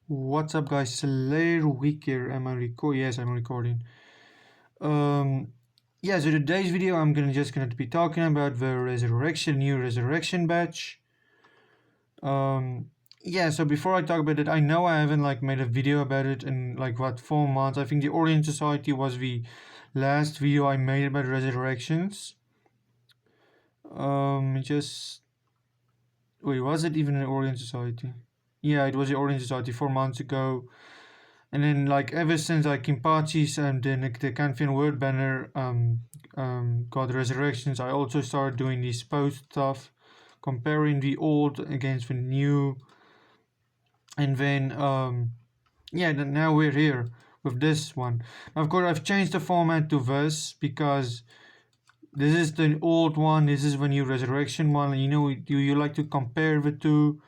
What's up, guys? Slayer Week here. Am I recording? Yes, I'm recording. Um, yeah. So today's video, I'm just gonna be talking about the new resurrection batch. Yeah. So before I talk about it, I know I haven't made a video about it in 4 months. I think the Orient Society was the last video I made about resurrections. Just wait, was it even an Orient Society? Yeah, it was the Orient Society 4 months ago. And then ever since Kimpachi's and then the Canfian word banner got resurrections, I also started doing this post stuff, comparing the old against the new, and then yeah, now we're here with this one. Now, of course, I've changed the format to this because this is the old one, this is the new resurrection one. And do you like to compare the two?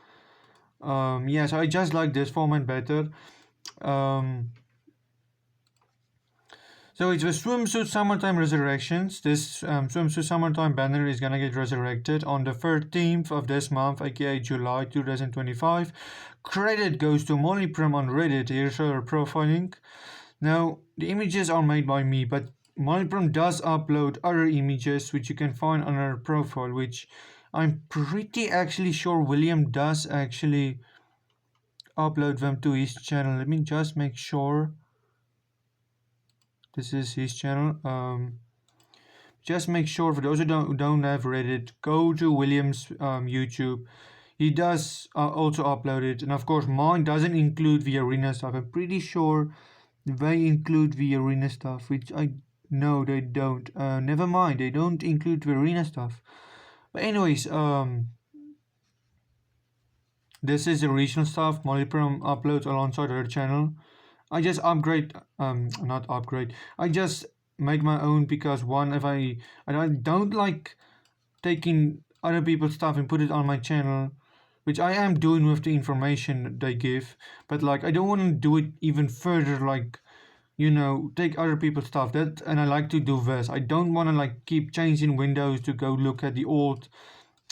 Yeah, so I just like this format better. Um, So it's the Swimsuit Summertime Resurrections. This Swimsuit Summertime banner is gonna get resurrected on the 13th of this month, aka July 2025. Credit goes to Molly Prim on Reddit. Here's her profile link. Now, the images are made by me, but Molly Prim does upload other images which you can find on her profile, which I'm pretty actually sure William does actually upload them to his channel. Let me just make sure. This is his channel. Just make sure, for those who don't have Reddit, go to William's YouTube. He does also upload it, and of course mine doesn't include the arena stuff. I'm pretty sure they include the arena stuff, which I know they don't. Never mind, they don't include the arena stuff. But anyways, this is the regional stuff Mollyprom uploads alongside her channel. I just upgrade, not upgrade. I just make my own because one, if I don't like taking other people's stuff and put it on my channel, which I am doing with the information they give, but I don't want to do it even further, take other people's stuff. That, and I like to do this. I don't want to keep changing windows to go look at the old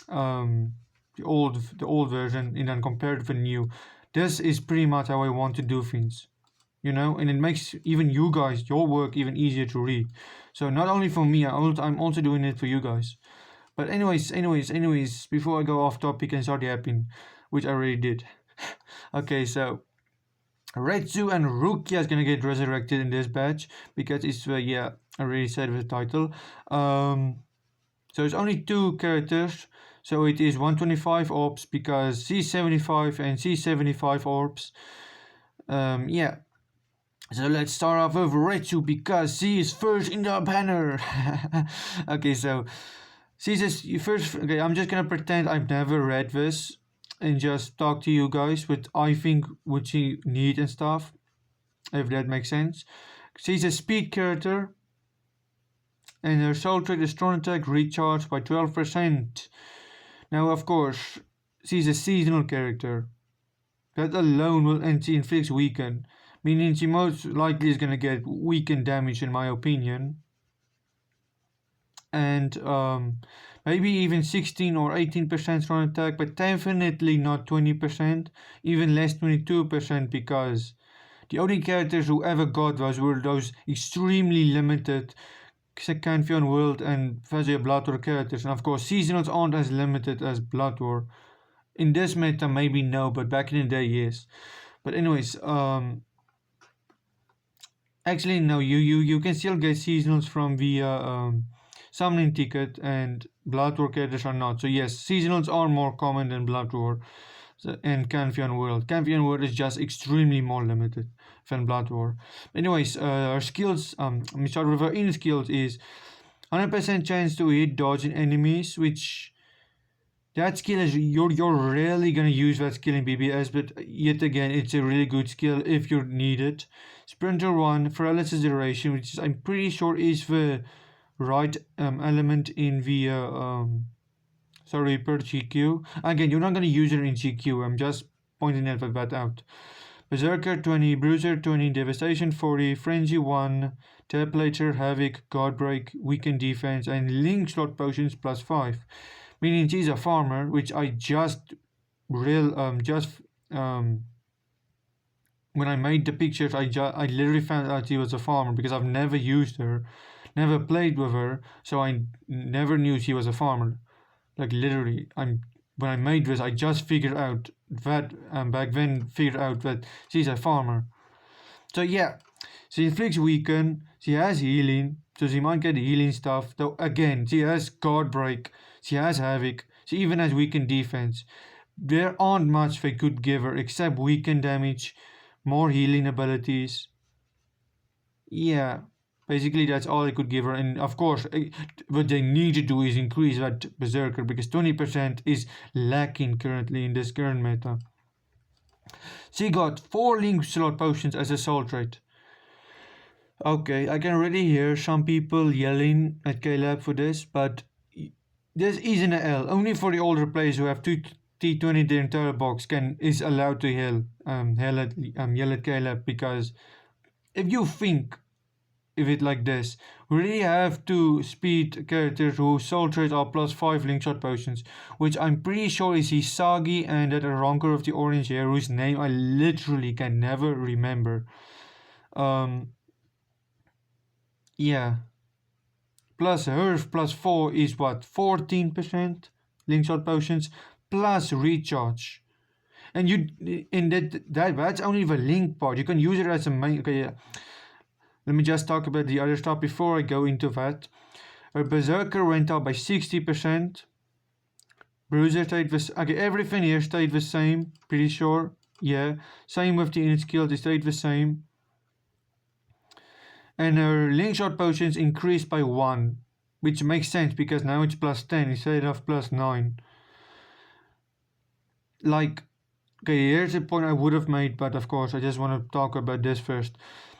um the old version and then compare it with the new. This is pretty much how I want to do things, and it makes even you guys, your work, even easier to read. So not only for me, I'm also doing it for you guys. But anyways, before I go off topic and start yapping, which I already did. Okay, so Retsu and Rukia is gonna get resurrected in this batch because it's yeah, I already said with the title. So it's only two characters. So it is 125 orbs because C75 and C75 orbs. Yeah. So let's start off with Retsu because she is first in the banner. Okay, so she says first. Okay, I'm just gonna pretend I've never read this and just talk to you guys with I think what she need and stuff, if that makes sense. She's a speed character, and her soul trait is strong attack recharged by 12%. Now, of course, she's a seasonal character. That alone will anti-inflict weaken, meaning she most likely is gonna get weakened damage in my opinion. And maybe even 16 or 18% strong attack, but definitely not 20%, even less 22%, because the only characters who ever got those were those extremely limited Canfion World and Fazia Blood War characters. And of course, seasonals aren't as limited as Blood War. In this meta, maybe no, but back in the day, yes. But anyways, actually no, you can still get seasonals from via summoning ticket, and Blood War characters are not. So yes, seasonals are more common than Blood War and Canfion World. Canfion World is just extremely more limited than Blood War. Anyways, our skills, let me start with our in skills is 100% chance to hit dodging enemies, which that skill is you're rarely gonna use that skill in BBS, but yet again it's a really good skill if you need it. Sprinter 1 paralysis duration, which is, I'm pretty sure is the right element in the sorry, per GQ. Again, you're not gonna use it in GQ. I'm just pointing that out. Berserker 20, Bruiser 20, Devastation 40, Frenzy 1, Taplater, Havoc, Godbreak, Weaken Defense, and Link Slot Potions plus 5. Meaning she's a farmer, which I just real just when I made the pictures, I literally found out she was a farmer because I've never used her, never played with her, so I never knew she was a farmer. Like literally, when I made this, I just figured out that back then figured out that she's a farmer. So yeah, she inflicts weaken. She has healing, so she might get healing stuff. Though again, she has guard break. She has havoc. She even has weakened defense. There aren't much they could give her except weaken damage, more healing abilities. Yeah, basically that's all I could give her. And of course, what they need to do is increase that Berserker because 20% is lacking currently in this current meta. She got 4 link slot potions as a soul trait. Okay, I can already hear some people yelling at Caleb for this, but this isn't a L. Only for the older players who have 2 T20 their entire box is allowed to yell at Caleb because if you think if it like this, we really have to speed characters whose soul traits are +5 link shot potions, which I'm pretty sure is Hisagi and that Ranker of the orange hair whose name I literally can never remember. Um, yeah. Plus hers +4 is what, 14% link shot potions plus recharge. And you in that's only the link part. You can use it as a main. Okay, yeah. Let me just talk about the other stuff before I go into that. Her Berserker went up by 60%. Bruiser stayed the okay, everything here stayed the same, pretty sure. Yeah. Same with the init skill, they stayed the same. And her link shot potions increased by 1, which makes sense because now it's +10 instead of +9. Like, okay, here's a point I would have made, but of course I just want to talk about this first.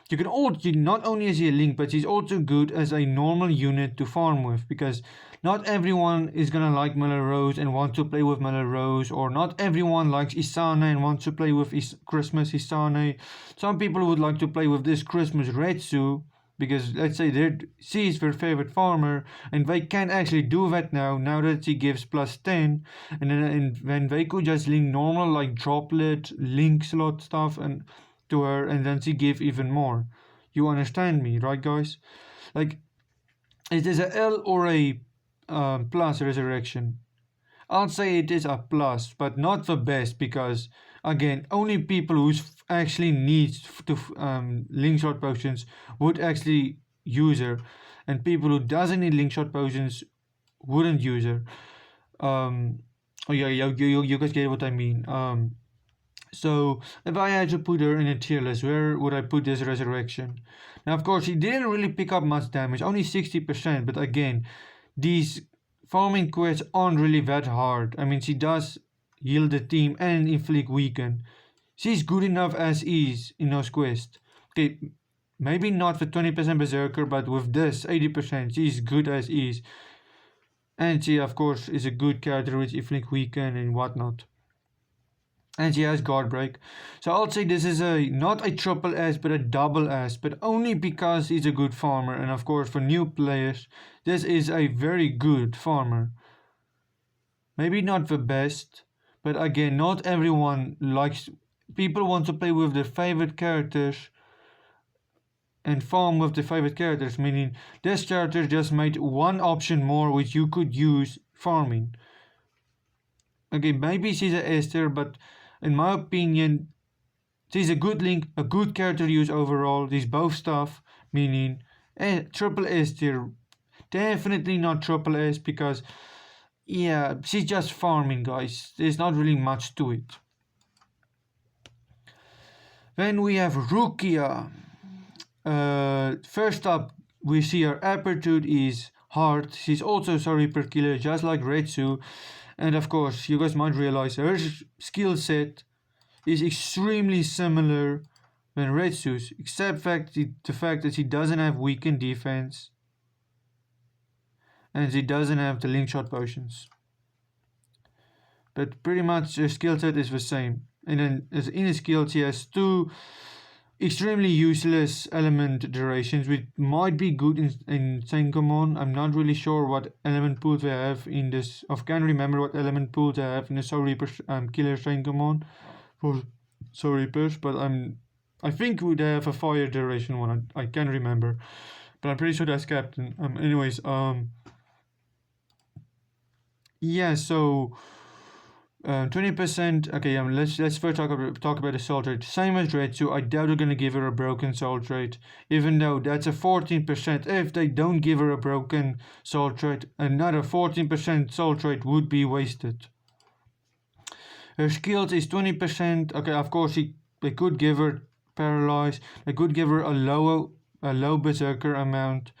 You can also not only is he a link, but he's also good as a normal unit to farm with because not everyone is gonna like Miller Rose and want to play with Miller Rose, or not everyone likes Isane and wants to play with Christmas Isane. Some people would like to play with this Christmas Retsu because let's say she's their favorite farmer and they can actually do that now that she gives +10, and then they could just link normal like droplet link slot stuff and to her and then she give even more. You understand me, right guys? Like, it is a L or a plus resurrection. I'll say it is a plus, but not the best because again, only people who actually needs to link shot potions would actually use her, and people who doesn't need link shot potions wouldn't use her. Oh yeah, you guys get what I mean. So if I had to put her in a tier list, where would I put this resurrection? Now, of course, he didn't really pick up much damage, only 60%. But again, these farming quests aren't really that hard. I mean, she does heal the team and inflict weaken. She's good enough as is in those quests. Okay, maybe not for 20% berserker, but with this 80%, she's good as is. And she, of course, is a good character with inflict weaken and whatnot. And she has guard break. So I'll say this is a not a triple S but a double S, but only because he's a good farmer. And of course for new players, this is a very good farmer. Maybe not the best, but again, not everyone likes. People want to play with their favorite characters and farm with their favorite characters, meaning this character just made one option more which you could use farming. Okay, maybe she's a S tier, but in my opinion, she's a good link, a good character to use overall. These both stuff, meaning triple S tier. Definitely not triple S because, yeah, she's just farming, guys. There's not really much to it. Then we have Rukia. First up, we see her aptitude is hard. She's also sorry per killer, just like Retsu. And of course, you guys might realize her skill set is extremely similar than Retsu's, except the fact that she doesn't have weakened defense and she doesn't have the link shot potions. But pretty much her skill set is the same. And then as in his skill, she has 2 extremely useless element durations, which might be good in Senkomon. I'm not really sure what element pool they have in this. I can't remember what element pool they have in the Soul Reaper Killer Senkomon for Soul Reapers, but I'm I think they have a fire duration one. I can't remember, but I'm pretty sure that's Captain. Anyways, yeah. So 20%. Okay, let's first talk about the soul rate. Same as Retsu, I doubt they're gonna give her a broken soul rate, even though that's a 14%. If they don't give her a broken soul rate, another 14% soul rate would be wasted. Her skills is 20%. Okay, of course they could give her paralyzed. They could give her a low berserker amount,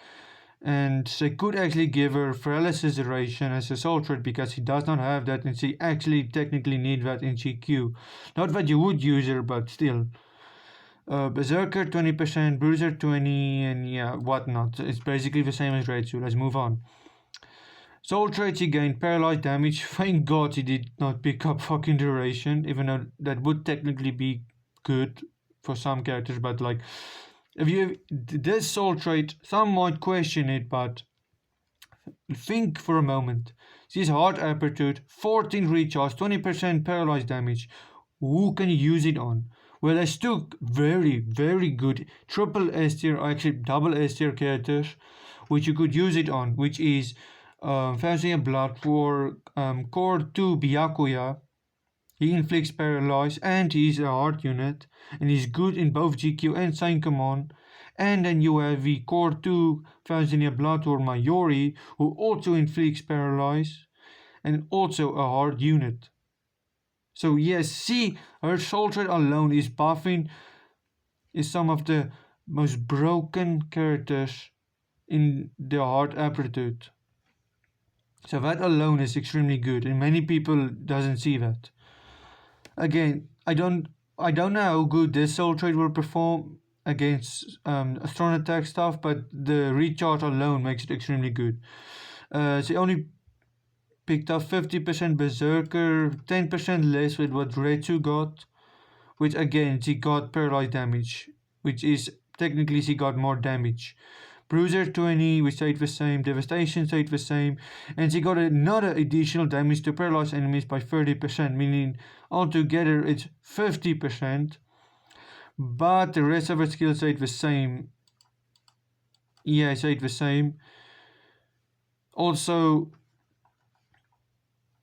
and they could actually give her paralysis duration as a soul trait because she does not have that, and she actually technically need that in GQ. Not that you would use her, but still. Berserker 20%, Bruiser 20, and yeah, whatnot. It's basically the same as Retsu. Let's move on. Soul trait, he gained paralyzed damage. Thank God he did not pick up fucking duration, even though that would technically be good for some characters, but like if you this soul trait, some might question it, but think for a moment. She's hard aptitude, 14 recharge, 20% paralyzed damage. Who can you use it on? Well, there's two very, very good triple S tier, actually double S tier characters, which you could use it on, which is Fancy and Blood for Core 2 Byakuya. He inflicts paralyze and he's a hard unit, and he's good in both GQ and Sankamon. And then you have the Core 2 Fancy Blood or Mayori, who also inflicts paralyze and also a hard unit. So yes, see, her soldier alone is buffing is some of the most broken characters in the hard aptitude. So that alone is extremely good, and many people doesn't see that. Again, I don't know how good this soul trade will perform against strong attack stuff, but the recharge alone makes it extremely good. She only picked up 50% Berserker, 10% less with what Retsu got, which again she got paralyzed damage, which is technically she got more damage. Bruiser 20, we stayed the same, Devastation stayed the same, and she got another additional damage to paralyze enemies by 30%, meaning altogether it's 50%, but the rest of her skills stayed the same. Yeah, it stayed the same. Also,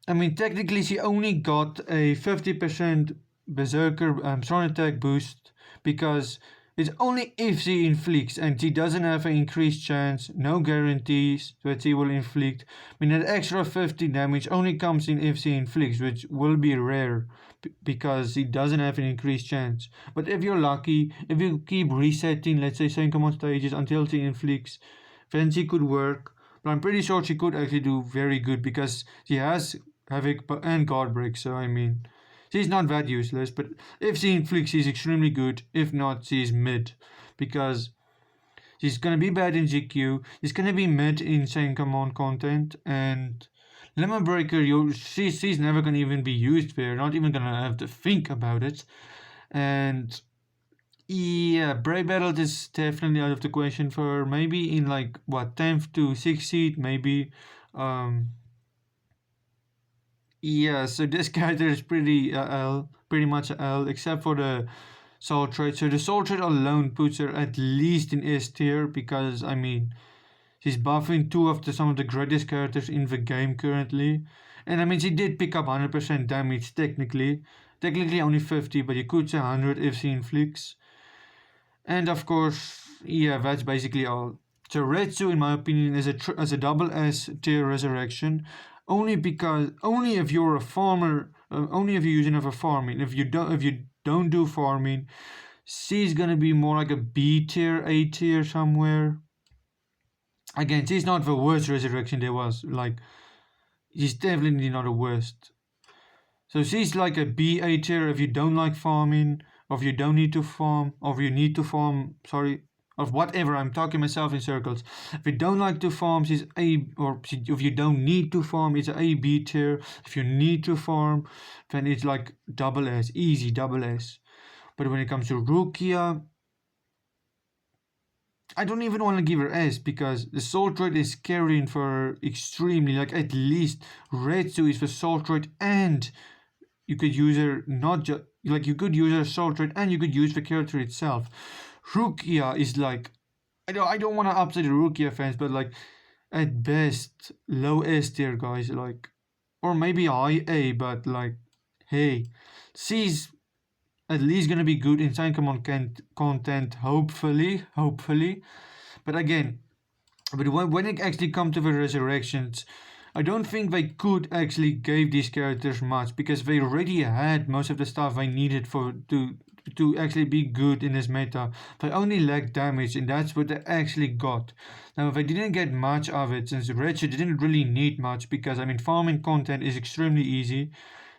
I mean, technically she only got a 50% Berserker strong attack boost because it's only if she inflicts, and she doesn't have an increased chance, no guarantees that she will inflict. I mean, that extra 50 damage only comes in if she inflicts, which will be rare because she doesn't have an increased chance. But if you're lucky, if you keep resetting, let's say Senkomon stages until she inflicts, then she could work. But I'm pretty sure she could actually do very good because she has Havoc and Guard Break, so I mean, she's not that useless, but if she inflicts, she's extremely good. If not, she's mid. Because she's gonna be bad in GQ, she's gonna be mid in Senkamon content, and Lemon Breaker, she's never gonna even be used there, not even gonna have to think about it. And yeah, Brave Battle is definitely out of the question for her. Maybe in like what 10th to 6th seed, maybe. Um, Yeah, so this character is pretty much a L, except for the soul trait. So the soul trait alone puts her at least in S tier because I mean she's buffing some of the greatest characters in the game currently, and I mean she did pick up 100% damage technically only 50, but you could say 100 if she inflicts. And of course, yeah, that's basically all. So Retsu, in my opinion, is a double S tier resurrection, only if you're a farmer, only if you're using it for farming. If you don't do farming, she's gonna be more like a B tier, A tier somewhere. Again, she's not the worst resurrection there was. Like, she's definitely not the worst. So she's like a B A tier if you don't like farming, or if you don't need to farm, or if you need to farm, sorry, of whatever, I'm talking myself in circles. If you don't like to farm, she's A, or if you don't need to farm, it's A B tier. If you need to farm, then it's like double S, easy double S. But when it comes to Rukia, I don't even want to give her S because the soul trait is carrying for her extremely, like at least Retsu is the soul trait and you could use her not just like you could use her soul trait and you could use the character itself. Rukia is like I don't want to upset the Rukia fans, but like at best low S tier guys, like or maybe high A, but like hey, she's at least gonna be good in content, hopefully. But again, but when it actually comes to the resurrections, I don't think they could actually give these characters much because they already had most of the stuff they needed for to actually be good in this meta. They only lacked damage, and that's what they actually got. Now, they didn't get much of it since Retsu didn't really need much because I mean farming content is extremely easy,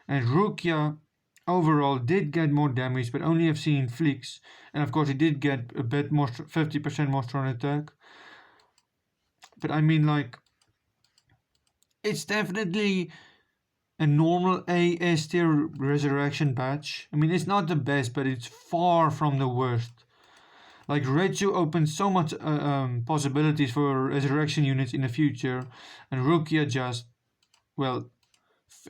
and Rukia overall did get more damage, but only have seen flicks, and of course he did get a bit more, 50% more strong attack. But I mean like it's definitely a normal A S tier resurrection batch. I mean, it's not the best, but it's far from the worst. Like Retsu opens so much possibilities for resurrection units in the future, and Rukia just well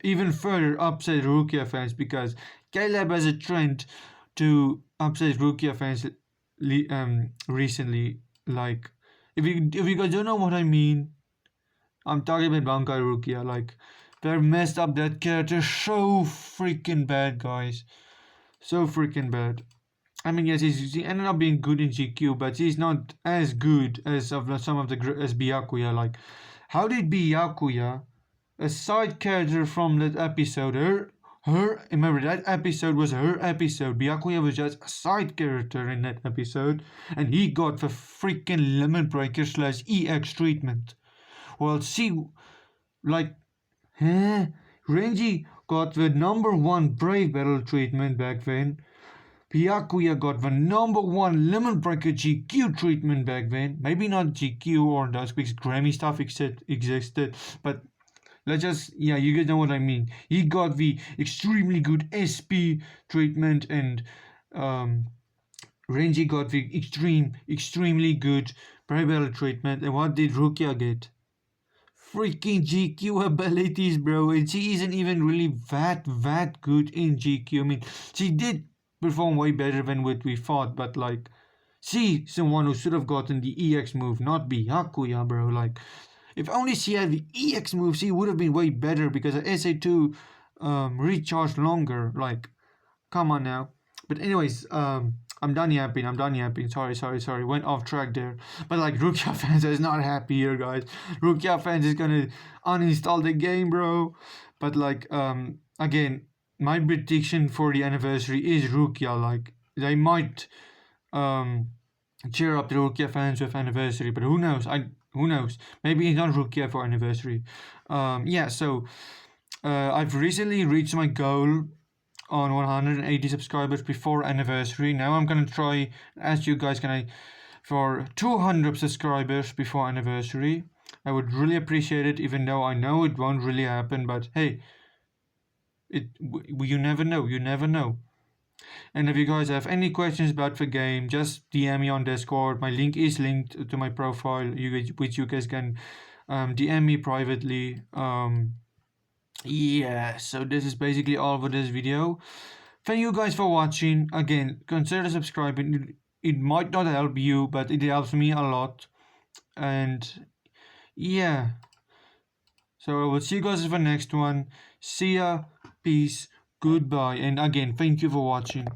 even further upset Rukia fans because Caleb has a trend to upset Rukia fans recently. Like if you guys don't know what I mean, I'm talking about Bankai Rukia. Like, they messed up that character so freaking bad, guys. So freaking bad. I mean, yes, he ended up being good in GQ, but he's not as good as some of the as Byakuya. Like, how did Byakuya, a side character from that episode, remember that episode was her episode. Byakuya was just a side character in that episode, and he got the freaking limit breaker / EX treatment. Well, see, like, huh? Renji got the #1 Brave Battle treatment back then. Byakuya got the #1 Lemon Breaker GQ treatment back then. Maybe not GQ or Dusk because Grammy stuff existed, but let's just, yeah, you guys know what I mean. He got the extremely good SP treatment, and Renji got the extremely good Brave Battle treatment. And what did Rukia get? Freaking GQ abilities, bro. And she isn't even really that good in GQ. I mean, she did perform way better than what we thought, but like, she's the one who should have gotten the EX move, not Byakuya, bro. Like, if only she had the EX move, she would have been way better because her SA2 recharged longer. Like, come on now. But anyways, I'm done yapping. Sorry. Went off track there. But like Rukia fans is not happy here, guys. Rukia fans is gonna uninstall the game, bro. But like again, my prediction for the anniversary is Rukia. Like they might cheer up the Rukia fans with anniversary, but who knows? Who knows? Maybe it's not Rukia for anniversary. Yeah. So I've recently reached my goal on 180 subscribers before anniversary. Now I'm gonna try ask you guys, can I for 200 subscribers before anniversary. I would really appreciate it, even though I know it won't really happen, but hey, you never know, And if you guys have any questions about the game, just DM me on Discord. My link is linked to my profile, which you guys can DM me privately. Yeah, so this is basically all for this video. Thank you guys for watching. Again, consider subscribing. It might not help you, but it helps me a lot. And yeah, so I will see you guys for the next one. See ya, peace, goodbye, and again, thank you for watching.